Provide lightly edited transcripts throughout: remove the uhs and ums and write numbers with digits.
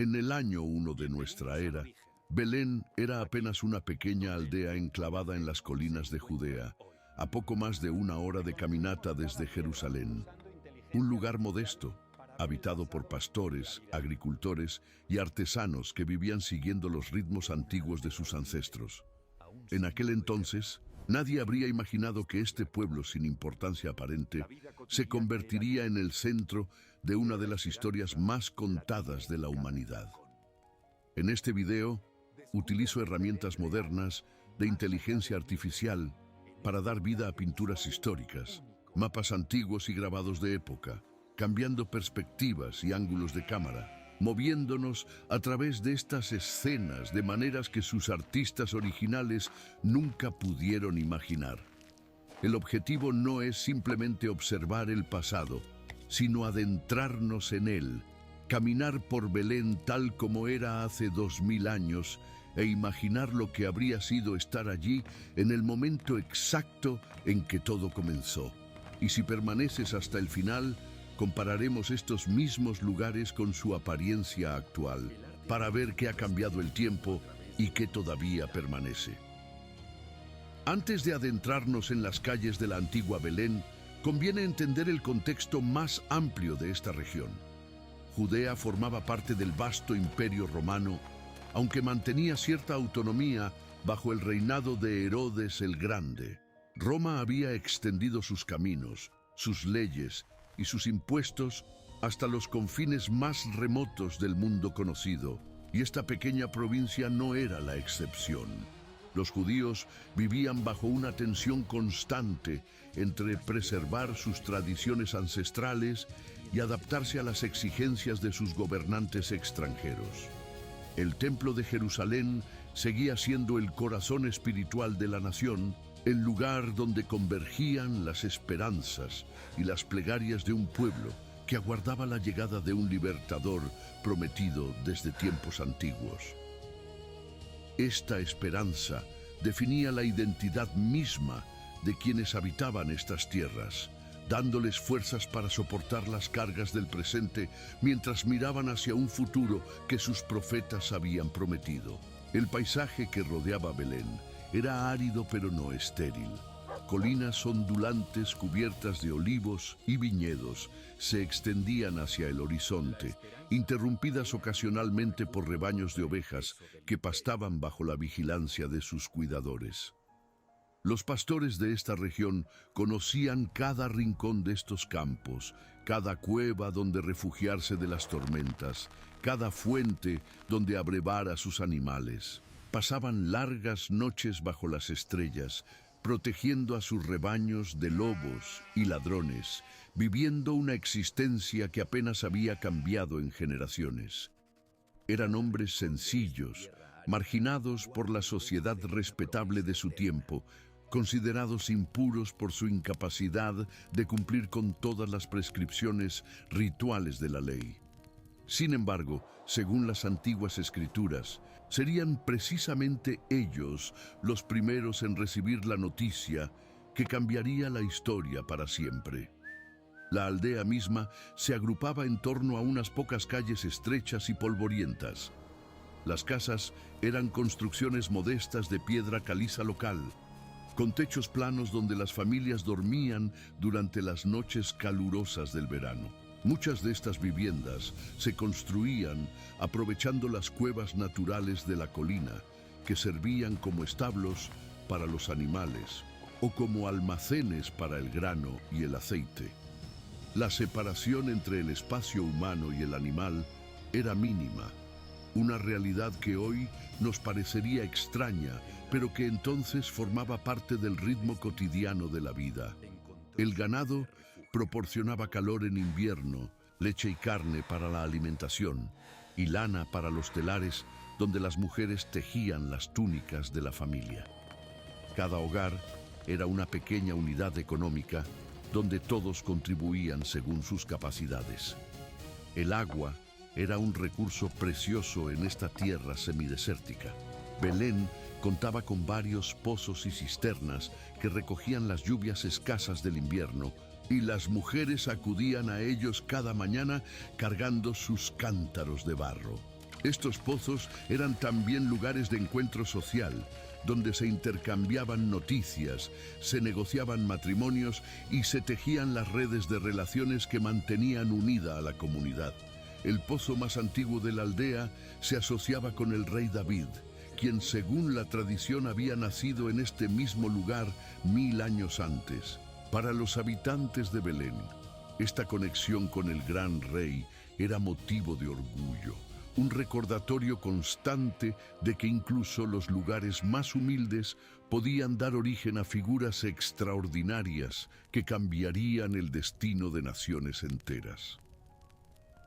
En el año 1 de nuestra era, Belén era apenas una pequeña aldea enclavada en las colinas de Judea, a poco más de una hora de caminata desde Jerusalén. Un lugar modesto, habitado por pastores, agricultores y artesanos que vivían siguiendo los ritmos antiguos de sus ancestros. En aquel entonces, nadie habría imaginado que este pueblo sin importancia aparente se convertiría en el centro de una de las historias más contadas de la humanidad. En este video, utilizo herramientas modernas de inteligencia artificial para dar vida a pinturas históricas, mapas antiguos y grabados de época, cambiando perspectivas y ángulos de cámara, moviéndonos a través de estas escenas de maneras que sus artistas originales nunca pudieron imaginar. El objetivo no es simplemente observar el pasado, sino adentrarnos en él, caminar por Belén tal como era hace 2000 años e imaginar lo que habría sido estar allí en el momento exacto en que todo comenzó. Y si permaneces hasta el final, compararemos estos mismos lugares con su apariencia actual, para ver qué ha cambiado el tiempo y qué todavía permanece. Antes de adentrarnos en las calles de la antigua Belén, conviene entender el contexto más amplio de esta región. Judea formaba parte del vasto imperio romano, aunque mantenía cierta autonomía bajo el reinado de Herodes el Grande. Roma había extendido sus caminos, sus leyes y sus impuestos hasta los confines más remotos del mundo conocido, y esta pequeña provincia no era la excepción. Los judíos vivían bajo una tensión constante entre preservar sus tradiciones ancestrales y adaptarse a las exigencias de sus gobernantes extranjeros. El Templo de Jerusalén seguía siendo el corazón espiritual de la nación, el lugar donde convergían las esperanzas y las plegarias de un pueblo que aguardaba la llegada de un libertador prometido desde tiempos antiguos. Esta esperanza definía la identidad misma de quienes habitaban estas tierras, dándoles fuerzas para soportar las cargas del presente mientras miraban hacia un futuro que sus profetas habían prometido. El paisaje que rodeaba Belén era árido pero no estéril. Colinas ondulantes cubiertas de olivos y viñedos se extendían hacia el horizonte, interrumpidas ocasionalmente por rebaños de ovejas que pastaban bajo la vigilancia de sus cuidadores. Los pastores de esta región conocían cada rincón de estos campos, cada cueva donde refugiarse de las tormentas, cada fuente donde abrevar a sus animales. Pasaban largas noches bajo las estrellas, protegiendo a sus rebaños de lobos y ladrones, viviendo una existencia que apenas había cambiado en generaciones. Eran hombres sencillos, marginados por la sociedad respetable de su tiempo, considerados impuros por su incapacidad de cumplir con todas las prescripciones rituales de la ley. Sin embargo, según las antiguas escrituras, serían precisamente ellos los primeros en recibir la noticia que cambiaría la historia para siempre. La aldea misma se agrupaba en torno a unas pocas calles estrechas y polvorientas. Las casas eran construcciones modestas de piedra caliza local, con techos planos donde las familias dormían durante las noches calurosas del verano. Muchas de estas viviendas se construían aprovechando las cuevas naturales de la colina, que servían como establos para los animales o como almacenes para el grano y el aceite. La separación entre el espacio humano y el animal era mínima, una realidad que hoy nos parecería extraña, pero que entonces formaba parte del ritmo cotidiano de la vida. El ganado proporcionaba calor en invierno, leche y carne para la alimentación, y lana para los telares donde las mujeres tejían las túnicas de la familia. Cada hogar era una pequeña unidad económica donde todos contribuían según sus capacidades. El agua era un recurso precioso en esta tierra semidesértica. Belén contaba con varios pozos y cisternas que recogían las lluvias escasas del invierno, y las mujeres acudían a ellos cada mañana cargando sus cántaros de barro. Estos pozos eran también lugares de encuentro social, donde se intercambiaban noticias, se negociaban matrimonios y se tejían las redes de relaciones que mantenían unida a la comunidad. El pozo más antiguo de la aldea se asociaba con el rey David, quien según la tradición había nacido en este mismo lugar 1000 años antes. Para los habitantes de Belén, esta conexión con el gran rey era motivo de orgullo, un recordatorio constante de que incluso los lugares más humildes podían dar origen a figuras extraordinarias que cambiarían el destino de naciones enteras.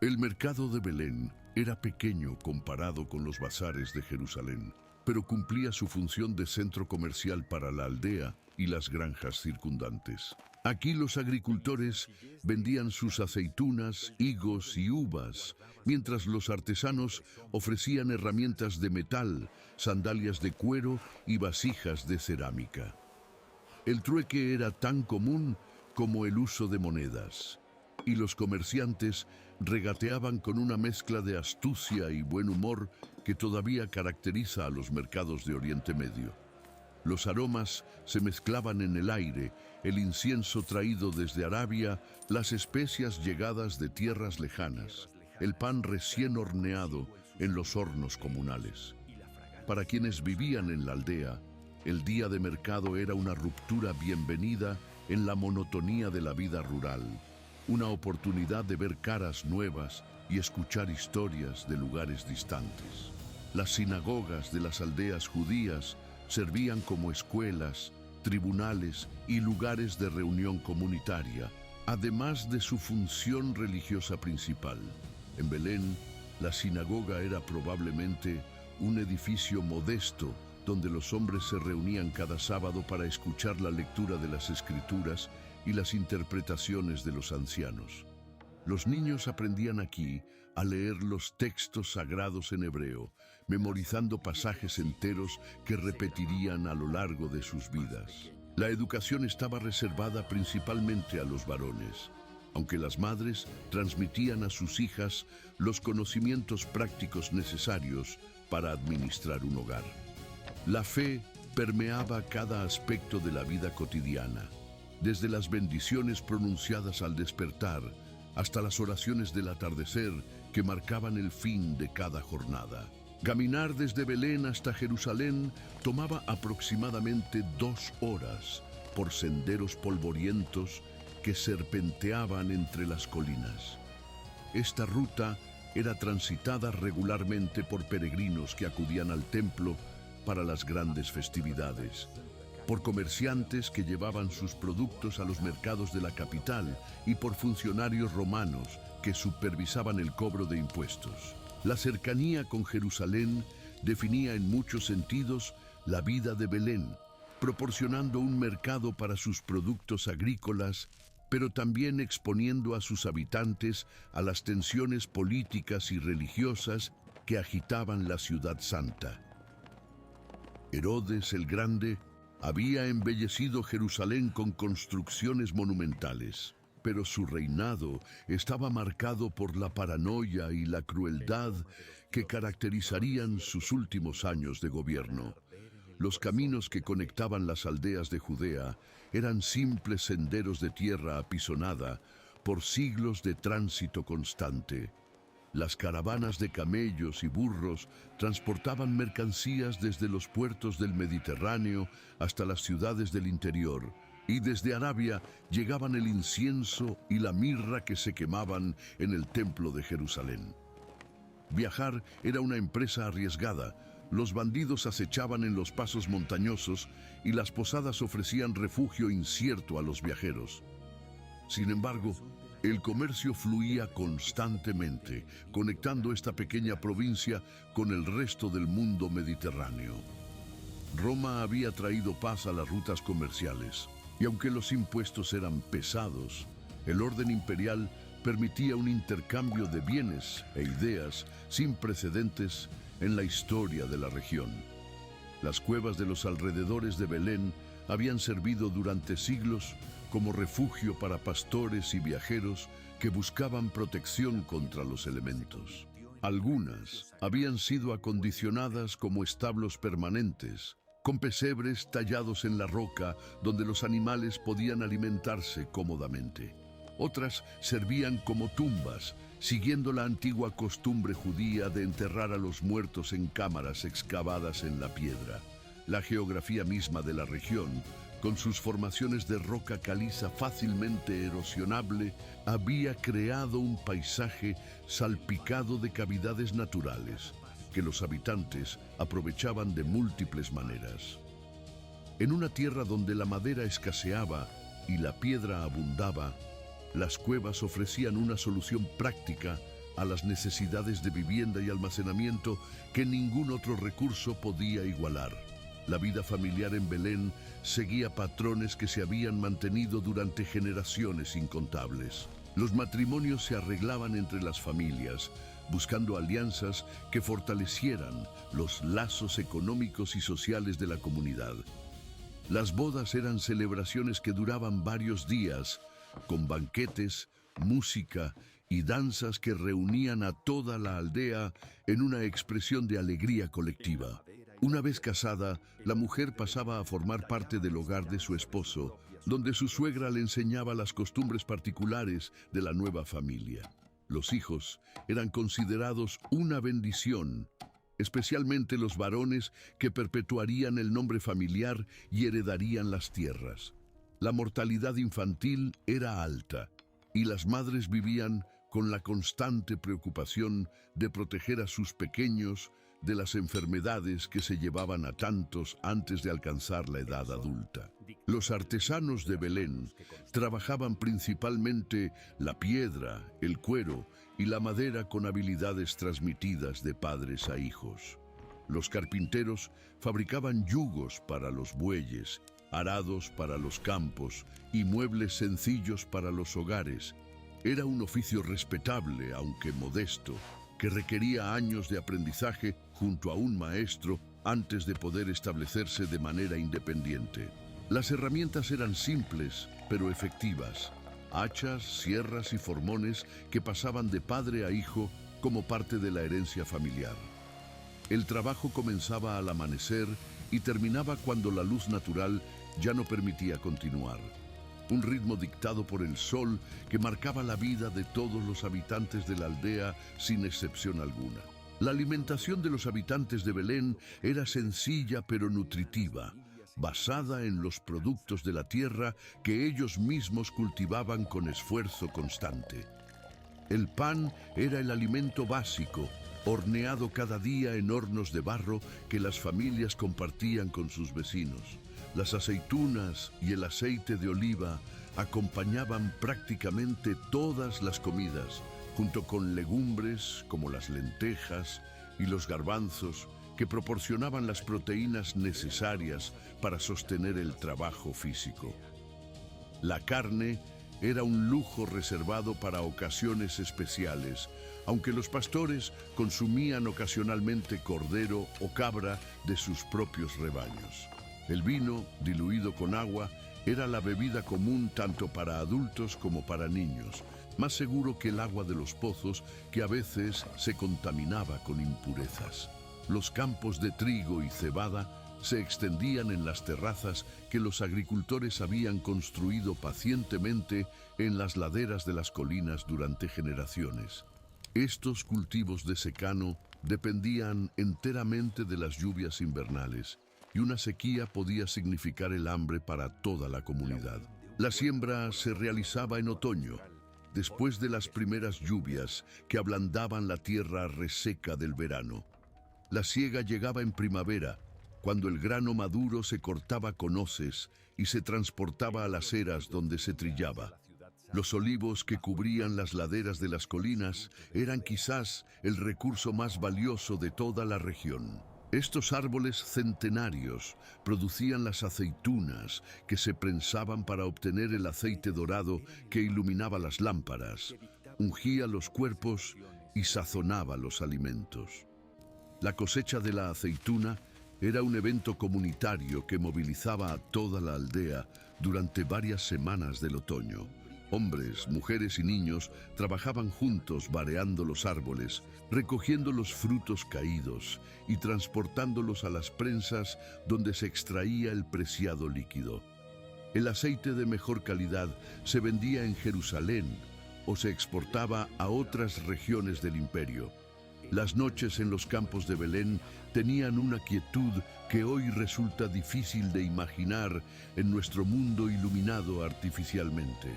El mercado de Belén era pequeño comparado con los bazares de Jerusalén, pero cumplía su función de centro comercial para la aldea y las granjas circundantes. Aquí los agricultores vendían sus aceitunas, higos y uvas, mientras los artesanos ofrecían herramientas de metal, sandalias de cuero y vasijas de cerámica. El trueque era tan común como el uso de monedas, y los comerciantes regateaban con una mezcla de astucia y buen humor que todavía caracteriza a los mercados de Oriente Medio. Los aromas se mezclaban en el aire, el incienso traído desde Arabia, las especias llegadas de tierras lejanas, el pan recién horneado en los hornos comunales. Para quienes vivían en la aldea, el día de mercado era una ruptura bienvenida en la monotonía de la vida rural, una oportunidad de ver caras nuevas y escuchar historias de lugares distantes. Las sinagogas de las aldeas judías servían como escuelas, tribunales y lugares de reunión comunitaria, además de su función religiosa principal. En Belén, la sinagoga era probablemente un edificio modesto donde los hombres se reunían cada sábado para escuchar la lectura de las Escrituras y las interpretaciones de los ancianos. Los niños aprendían aquí a leer los textos sagrados en hebreo, memorizando pasajes enteros que repetirían a lo largo de sus vidas. La educación estaba reservada principalmente a los varones, aunque las madres transmitían a sus hijas los conocimientos prácticos necesarios para administrar un hogar. La fe permeaba cada aspecto de la vida cotidiana, desde las bendiciones pronunciadas al despertar hasta las oraciones del atardecer que marcaban el fin de cada jornada. Caminar desde Belén hasta Jerusalén tomaba aproximadamente 2 horas por senderos polvorientos que serpenteaban entre las colinas. Esta ruta era transitada regularmente por peregrinos que acudían al templo para las grandes festividades, por comerciantes que llevaban sus productos a los mercados de la capital y por funcionarios romanos que supervisaban el cobro de impuestos. La cercanía con Jerusalén definía en muchos sentidos la vida de Belén, proporcionando un mercado para sus productos agrícolas, pero también exponiendo a sus habitantes a las tensiones políticas y religiosas que agitaban la ciudad santa. Herodes el Grande había embellecido Jerusalén con construcciones monumentales, pero su reinado estaba marcado por la paranoia y la crueldad que caracterizarían sus últimos años de gobierno. Los caminos que conectaban las aldeas de Judea eran simples senderos de tierra apisonada por siglos de tránsito constante. Las caravanas de camellos y burros transportaban mercancías desde los puertos del Mediterráneo hasta las ciudades del interior, y desde Arabia llegaban el incienso y la mirra que se quemaban en el templo de Jerusalén. Viajar era una empresa arriesgada. Los bandidos acechaban en los pasos montañosos y las posadas ofrecían refugio incierto a los viajeros. Sin embargo, el comercio fluía constantemente, conectando esta pequeña provincia con el resto del mundo mediterráneo. Roma había traído paz a las rutas comerciales, y aunque los impuestos eran pesados, el orden imperial permitía un intercambio de bienes e ideas sin precedentes en la historia de la región. Las cuevas de los alrededores de Belén habían servido durante siglos como refugio para pastores y viajeros que buscaban protección contra los elementos. Algunas habían sido acondicionadas como establos permanentes, con pesebres tallados en la roca donde los animales podían alimentarse cómodamente. Otras servían como tumbas, siguiendo la antigua costumbre judía de enterrar a los muertos en cámaras excavadas en la piedra. La geografía misma de la región, con sus formaciones de roca caliza fácilmente erosionable, había creado un paisaje salpicado de cavidades naturales, que los habitantes aprovechaban de múltiples maneras. En una tierra donde la madera escaseaba y la piedra abundaba, las cuevas ofrecían una solución práctica a las necesidades de vivienda y almacenamiento que ningún otro recurso podía igualar. La vida familiar en Belén seguía patrones que se habían mantenido durante generaciones incontables. Los matrimonios se arreglaban entre las familias, buscando alianzas que fortalecieran los lazos económicos y sociales de la comunidad. Las bodas eran celebraciones que duraban varios días, con banquetes, música y danzas que reunían a toda la aldea en una expresión de alegría colectiva. Una vez casada, la mujer pasaba a formar parte del hogar de su esposo, donde su suegra le enseñaba las costumbres particulares de la nueva familia. Los hijos eran considerados una bendición, especialmente los varones que perpetuarían el nombre familiar y heredarían las tierras. La mortalidad infantil era alta y las madres vivían con la constante preocupación de proteger a sus pequeños de las enfermedades que se llevaban a tantos antes de alcanzar la edad adulta. Los artesanos de Belén trabajaban principalmente la piedra, el cuero y la madera con habilidades transmitidas de padres a hijos. Los carpinteros fabricaban yugos para los bueyes, arados para los campos y muebles sencillos para los hogares. Era un oficio respetable, aunque modesto, que requería años de aprendizaje junto a un maestro antes de poder establecerse de manera independiente. Las herramientas eran simples, pero efectivas. Hachas, sierras y formones que pasaban de padre a hijo como parte de la herencia familiar. El trabajo comenzaba al amanecer y terminaba cuando la luz natural ya no permitía continuar. Un ritmo dictado por el sol que marcaba la vida de todos los habitantes de la aldea sin excepción alguna. La alimentación de los habitantes de Belén era sencilla pero nutritiva, basada en los productos de la tierra que ellos mismos cultivaban con esfuerzo constante. El pan era el alimento básico, horneado cada día en hornos de barro que las familias compartían con sus vecinos. Las aceitunas y el aceite de oliva acompañaban prácticamente todas las comidas, junto con legumbres como las lentejas y los garbanzos, que proporcionaban las proteínas necesarias para sostener el trabajo físico. La carne era un lujo reservado para ocasiones especiales, aunque los pastores consumían ocasionalmente cordero o cabra de sus propios rebaños. El vino, diluido con agua, era la bebida común tanto para adultos como para niños, más seguro que el agua de los pozos, que a veces se contaminaba con impurezas. Los campos de trigo y cebada se extendían en las terrazas que los agricultores habían construido pacientemente en las laderas de las colinas durante generaciones. Estos cultivos de secano dependían enteramente de las lluvias invernales, y una sequía podía significar el hambre para toda la comunidad. La siembra se realizaba en otoño, después de las primeras lluvias que ablandaban la tierra reseca del verano. La siega llegaba en primavera, cuando el grano maduro se cortaba con hoces y se transportaba a las eras donde se trillaba. Los olivos que cubrían las laderas de las colinas eran quizás el recurso más valioso de toda la región. Estos árboles centenarios producían las aceitunas que se prensaban para obtener el aceite dorado que iluminaba las lámparas, ungía los cuerpos y sazonaba los alimentos. La cosecha de la aceituna era un evento comunitario que movilizaba a toda la aldea durante varias semanas del otoño. Hombres, mujeres y niños trabajaban juntos vareando los árboles, recogiendo los frutos caídos y transportándolos a las prensas donde se extraía el preciado líquido. El aceite de mejor calidad se vendía en Jerusalén o se exportaba a otras regiones del imperio. Las noches en los campos de Belén tenían una quietud que hoy resulta difícil de imaginar en nuestro mundo iluminado artificialmente.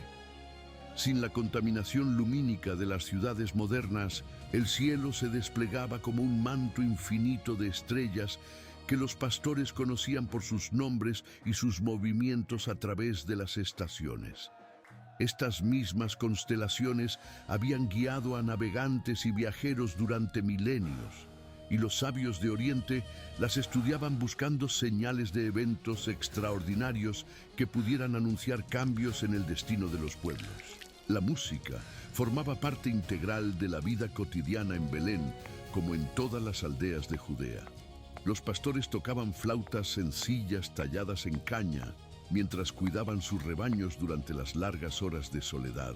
Sin la contaminación lumínica de las ciudades modernas, el cielo se desplegaba como un manto infinito de estrellas que los pastores conocían por sus nombres y sus movimientos a través de las estaciones. Estas mismas constelaciones habían guiado a navegantes y viajeros durante milenios, y los sabios de Oriente las estudiaban buscando señales de eventos extraordinarios que pudieran anunciar cambios en el destino de los pueblos. La música formaba parte integral de la vida cotidiana en Belén, como en todas las aldeas de Judea. Los pastores tocaban flautas sencillas talladas en caña, mientras cuidaban sus rebaños durante las largas horas de soledad.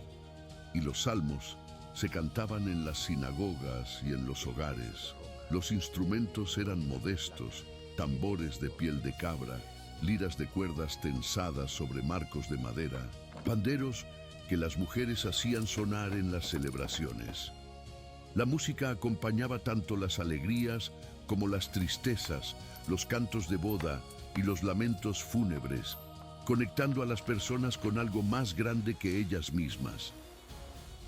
Y los salmos se cantaban en las sinagogas y en los hogares. Los instrumentos eran modestos, tambores de piel de cabra, liras de cuerdas tensadas sobre marcos de madera, panderos que las mujeres hacían sonar en las celebraciones. La música acompañaba tanto las alegrías como las tristezas, los cantos de boda y los lamentos fúnebres, conectando a las personas con algo más grande que ellas mismas.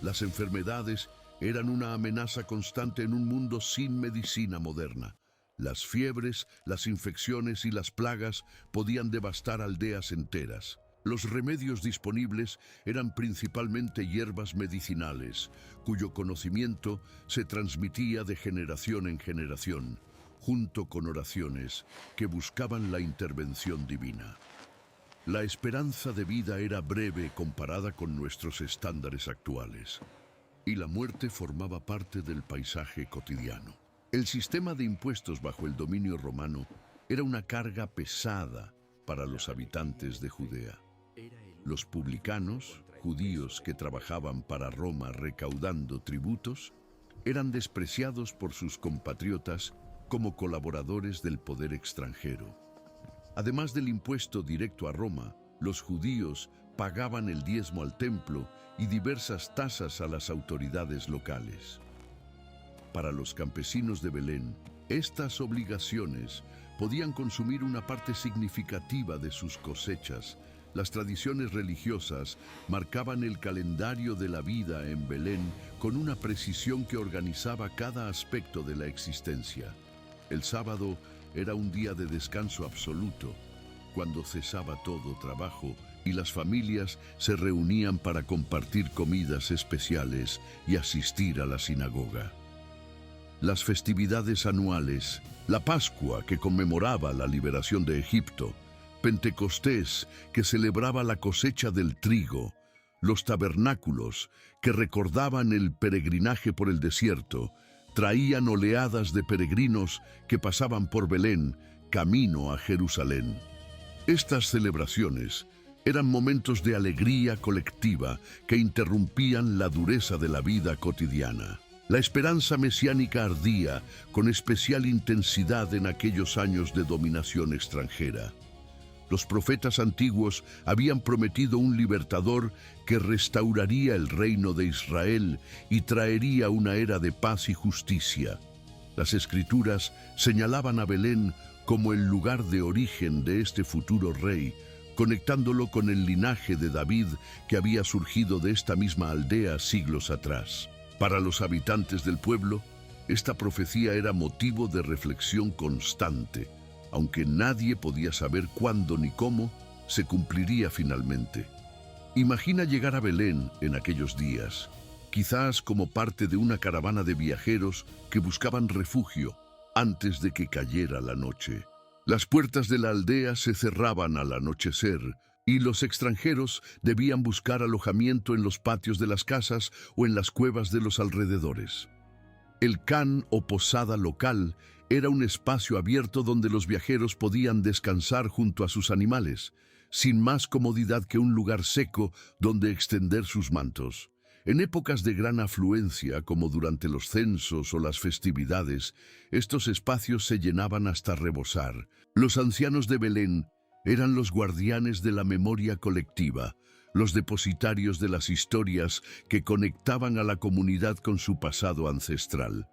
Las enfermedades eran una amenaza constante en un mundo sin medicina moderna. Las fiebres, las infecciones y las plagas podían devastar aldeas enteras. Los remedios disponibles eran principalmente hierbas medicinales, cuyo conocimiento se transmitía de generación en generación, junto con oraciones que buscaban la intervención divina. La esperanza de vida era breve comparada con nuestros estándares actuales, y la muerte formaba parte del paisaje cotidiano. El sistema de impuestos bajo el dominio romano era una carga pesada para los habitantes de Judea. Los publicanos, judíos que trabajaban para Roma recaudando tributos, eran despreciados por sus compatriotas como colaboradores del poder extranjero. Además del impuesto directo a Roma, los judíos pagaban el diezmo al templo y diversas tasas a las autoridades locales. Para los campesinos de Belén, estas obligaciones podían consumir una parte significativa de sus cosechas. Las tradiciones religiosas marcaban el calendario de la vida en Belén con una precisión que organizaba cada aspecto de la existencia. El sábado era un día de descanso absoluto, cuando cesaba todo trabajo y las familias se reunían para compartir comidas especiales y asistir a la sinagoga. Las festividades anuales, la Pascua, que conmemoraba la liberación de Egipto, Pentecostés, que celebraba la cosecha del trigo, los tabernáculos, que recordaban el peregrinaje por el desierto, traían oleadas de peregrinos que pasaban por Belén, camino a Jerusalén. Estas celebraciones eran momentos de alegría colectiva que interrumpían la dureza de la vida cotidiana. La esperanza mesiánica ardía con especial intensidad en aquellos años de dominación extranjera. Los profetas antiguos habían prometido un libertador que restauraría el reino de Israel y traería una era de paz y justicia. Las Escrituras señalaban a Belén como el lugar de origen de este futuro rey, conectándolo con el linaje de David que había surgido de esta misma aldea siglos atrás. Para los habitantes del pueblo, esta profecía era motivo de reflexión constante, aunque nadie podía saber cuándo ni cómo se cumpliría finalmente. Imagina llegar a Belén en aquellos días, quizás como parte de una caravana de viajeros que buscaban refugio antes de que cayera la noche. Las puertas de la aldea se cerraban al anochecer y los extranjeros debían buscar alojamiento en los patios de las casas o en las cuevas de los alrededores. El khan o posada local era un espacio abierto donde los viajeros podían descansar junto a sus animales, sin más comodidad que un lugar seco donde extender sus mantos. En épocas de gran afluencia, como durante los censos o las festividades, estos espacios se llenaban hasta rebosar. Los ancianos de Belén eran los guardianes de la memoria colectiva, los depositarios de las historias que conectaban a la comunidad con su pasado ancestral.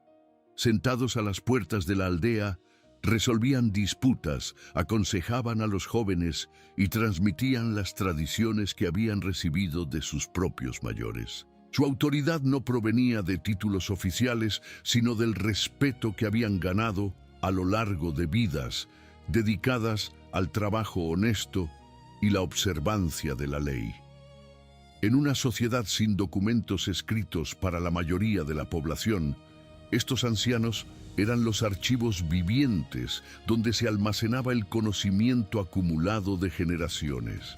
Sentados a las puertas de la aldea, resolvían disputas, aconsejaban a los jóvenes y transmitían las tradiciones que habían recibido de sus propios mayores. Su autoridad no provenía de títulos oficiales, sino del respeto que habían ganado a lo largo de vidas dedicadas al trabajo honesto y la observancia de la ley. En una sociedad sin documentos escritos para la mayoría de la población, estos ancianos eran los archivos vivientes donde se almacenaba el conocimiento acumulado de generaciones.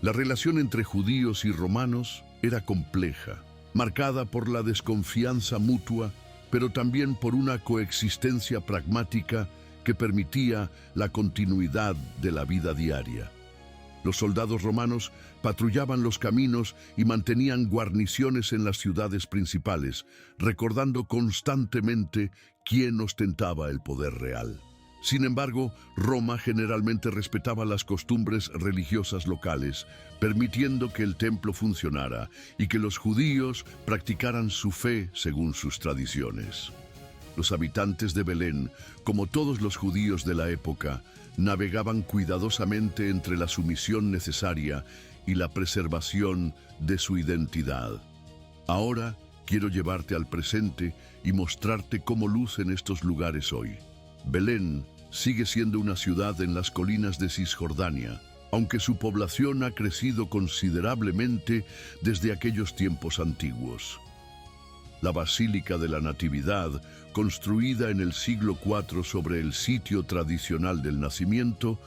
La relación entre judíos y romanos era compleja, marcada por la desconfianza mutua, pero también por una coexistencia pragmática que permitía la continuidad de la vida diaria. Los soldados romanos patrullaban los caminos y mantenían guarniciones en las ciudades principales, recordando constantemente quién ostentaba el poder real. Sin embargo, Roma generalmente respetaba las costumbres religiosas locales, permitiendo que el templo funcionara y que los judíos practicaran su fe según sus tradiciones. Los habitantes de Belén, como todos los judíos de la época, navegaban cuidadosamente entre la sumisión necesaria y la preservación de su identidad. Ahora quiero llevarte al presente y mostrarte cómo lucen estos lugares hoy. Belén sigue siendo una ciudad en las colinas de Cisjordania, aunque su población ha crecido considerablemente desde aquellos tiempos antiguos. La Basílica de la Natividad, construida en el siglo IV sobre el sitio tradicional del nacimiento,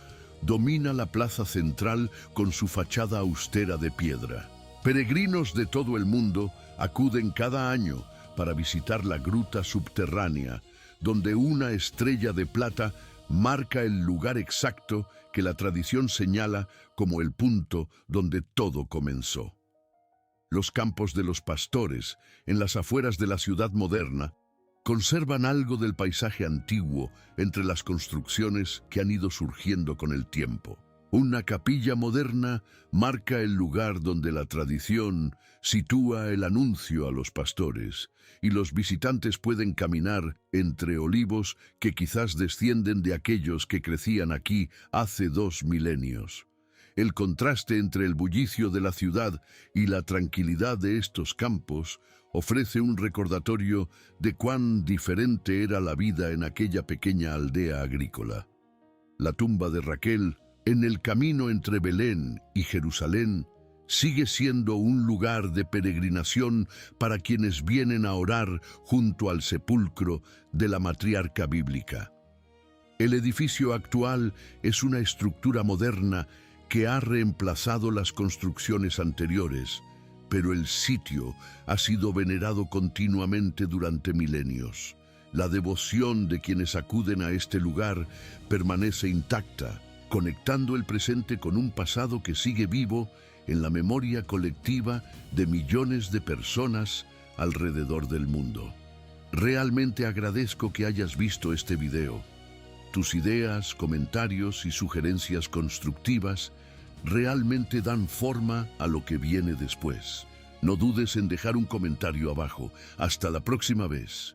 domina la plaza central con su fachada austera de piedra. Peregrinos de todo el mundo acuden cada año para visitar la gruta subterránea, donde una estrella de plata marca el lugar exacto que la tradición señala como el punto donde todo comenzó. Los campos de los pastores, en las afueras de la ciudad moderna, conservan algo del paisaje antiguo entre las construcciones que han ido surgiendo con el tiempo. Una capilla moderna marca el lugar donde la tradición sitúa el anuncio a los pastores, y los visitantes pueden caminar entre olivos que quizás descienden de aquellos que crecían aquí hace 2 milenios. El contraste entre el bullicio de la ciudad y la tranquilidad de estos campos ofrece un recordatorio de cuán diferente era la vida en aquella pequeña aldea agrícola. La tumba de Raquel, en el camino entre Belén y Jerusalén, sigue siendo un lugar de peregrinación para quienes vienen a orar junto al sepulcro de la matriarca bíblica. El edificio actual es una estructura moderna que ha reemplazado las construcciones anteriores, pero el sitio ha sido venerado continuamente durante milenios. La devoción de quienes acuden a este lugar permanece intacta, conectando el presente con un pasado que sigue vivo en la memoria colectiva de millones de personas alrededor del mundo. Realmente agradezco que hayas visto este video. Tus ideas, comentarios y sugerencias constructivas realmente dan forma a lo que viene después. No dudes en dejar un comentario abajo. Hasta la próxima vez.